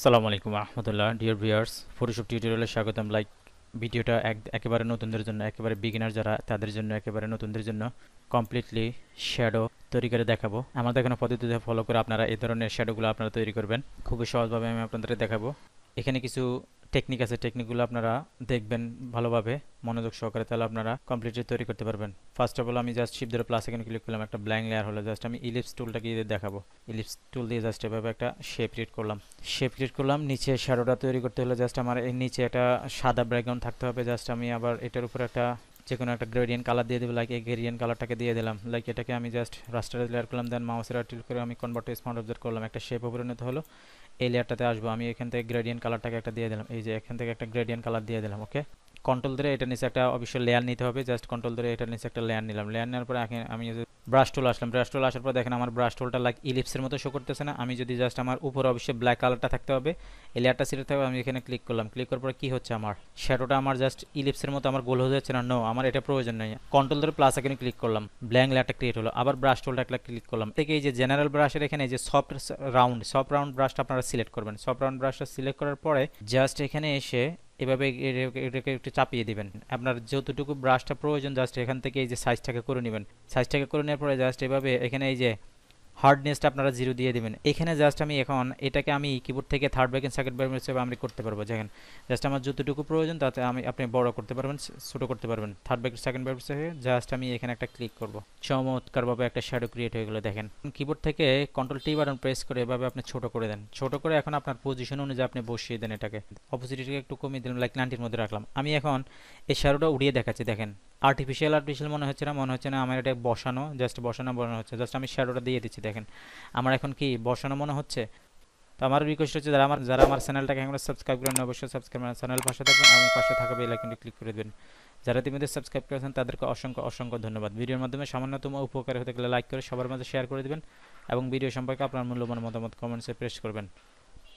আসসালামু আলাইকুম রহমতুল্লাহ dear viewers Photoshop টিউটোরিয়ালে স্বাগতম। ভিডিওটা একেবারে নতুনদের জন্য, একেবারে বিগিনার যারা তাদের জন্য, একেবারে নতুনদের জন্য কমপ্লিটলি শ্যাডো তৈরি করে দেখাবো। আমাদের এখানে পদ্ধতিতে ফলো করে আপনারা এই ধরনের শ্যাডোগুলো আপনারা তৈরি করবেন। খুবই সহজভাবে আমি আপনাদের দেখাবো। এখানে কিছু টেকনিক আছে, টেকনিকগুলো আপনারা দেখবেন ভালোভাবে মনোযোগ সহকারে, তাহলে আপনারা কমপ্লিটলি তৈরি করতে পারবেন। ফার্স্ট অফ অল আমি জাস্ট শিফট ধরে প্লাস এখানে ক্লিক করলাম, একটা ব্ল্যাঙ্ক লেয়ার হলো। জাস্ট আমি ইলিপস টুলটাকে দিয়ে দেখাবো। ইলিপস টুল দিয়ে জাস্ট এভাবে একটা শেপ ক্রিয়েট করলাম। নিচে শ্যাডোটা তৈরি করতে হলে জাস্ট আমার এই নিচে একটা সাদা ব্যাকগ্রাউন্ড থাকতে হবে। জাস্ট আমি আবার এটার উপর একটা যে কোনো একটা গ্রেডিয়েন্ট কালার দিয়ে দেবো। লাইক এই গ্রেডিয়েন্ট কালারটাকে দিয়ে দিলাম। লাইক এটাকে আমি জাস্ট রাস্টারাইজ লেয়ার করলাম, দেন মাউসের রাইট ক্লিক করে আমি কনভার্ট টু স্মার্ট অবজেক্ট করলাম। একটা শেপ পরিণত হলো। এই লেয়ারটাতে আসবো, আমি এখান থেকে গ্রেডিয়েন্ট কালারটাকে একটা দিয়ে দিলাম। এই যে এখান থেকে একটা গ্রেডিয়েন্ট কালার দিয়ে দিলাম। ওকে, কন্ট্রোল ধরে এটা নিচে একটা অবশ্যই লেয়ার নিতে হবে। জাস্ট কন্ট্রোল ধরে এটা নিচে একটা লেয়ার নিলাম। লেয়ার নেওয়ার পরে আমি ব্রাশ টুল আসলাম। ব্রাশ টুল আসার পর দেখেন আমার ব্রাশ টুলটা লাইক ইলিপসের মতো শো করতেছে না। আমি যদি জাস্ট আমার উপরে অবশ্যই ব্ল্যাক কালারটা থাকতে হবে, এই লেয়ারটা সিলেক্ট থাকবে। আমি এখানে ক্লিক করলাম। ক্লিক করার পরে কি হচ্ছে, আমার শ্যাডোটা আমার জাস্ট ইলিপসের মতো আমার গোল হয়ে যাচ্ছে না। নো, আমার এটা প্রয়োজন নেই। কন্ট্রোল ধরে প্লাস এখানে ক্লিক করলাম, ব্ল্যাঙ্ক লেয়ারটা ক্রিয়েট হলো। আবার ব্রাশ টুলটা একটা ক্লিক করলাম। থেকে এই যে জেনারেল ব্রাশের এখানে যে সফট রাউন্ড ব্রাশটা আপনারা সিলেক্ট করবেন। সফট রাউন্ড ব্রাশটা সিলেক্ট করার পরে জাস্ট এখানে এসে এভাবে এটাকে একটু চাপিয়ে দিবেন। আপনার যতটুকু ব্রাশটা প্রয়োজন জাস্ট এখান থেকে এই যে সাইজটাকে করে নেবেন। সাইজটাকে করে নেওয়ার পরে জাস্ট এভাবে এখানে এই যে হার্ডনেসটা আপনারা 0 দিয়ে দিবেন। এখানে জাস্ট আমি এখন এটাকে আমি কিবোর্ড থেকে থার্ড ব্রেকেট সেকেন্ড ব্রেকেট হিসেবে আমি করতে পারবো। দেখেন জাস্ট আমার যতটুকু প্রয়োজন তাতে আপনি বড় করতে পারবেন, ছোট করতে পারবেন। থার্ড ব্রেকেট সেকেন্ড ব্রেকেট হিসেবে জাস্ট আমি এখানে একটা ক্লিক করব। চমৎকারভাবে একটা শ্যাডো ক্রিয়েট হয়ে গেলো। দেখেন কিবোর্ড থেকে কন্ট্রোল টি বাটন প্রেস করে এভাবে আপনি ছোট করে দেন। ছোট করে এখন আপনার পজিশন অনুযায়ী আপনি বসিয়ে দেন। এটাকে অপোজিটকে একটু কমিয়ে দিলাম, লাইক 90-র মধ্যে রাখলাম। আমি এখন এই শ্যাডোটা উড়িয়ে দেখাচ্ছি। দেখেন আর্টিফিশিয়াল মনে হচ্ছে না, আমার এটা বসানো, জাস্ট বসানো মনে হচ্ছে। জাস্ট আমি শ্যাডোটা দিয়ে দিচ্ছি। দেখেন আমার এখন কি বসানো মনে হচ্ছে। তো আমার রিকোয়েস্ট হচ্ছে যারা আমার চ্যানেলটাকে এখন সাবস্ক্রাইব করেন অবশ্যই সাবস্ক্রাইব করেন, চ্যানেল পাশে থাকবেন এবং পাশে থাকা বেল আইকনটি ক্লিক করে দেবেন। যারা ইতিমধ্যে সাবস্ক্রাইব করেছেন তাদেরকে অসংখ্য অসংখ্য ধন্যবাদ। ভিডিওর মাধ্যমে সামান্যতম উপকার হতে গেলে লাইক করে সবার মাঝে শেয়ার করে দেবেন এবং ভিডিও সম্পর্কে আপনার মূল্যবান মতামত কমেন্টসে প্রেস করবেন।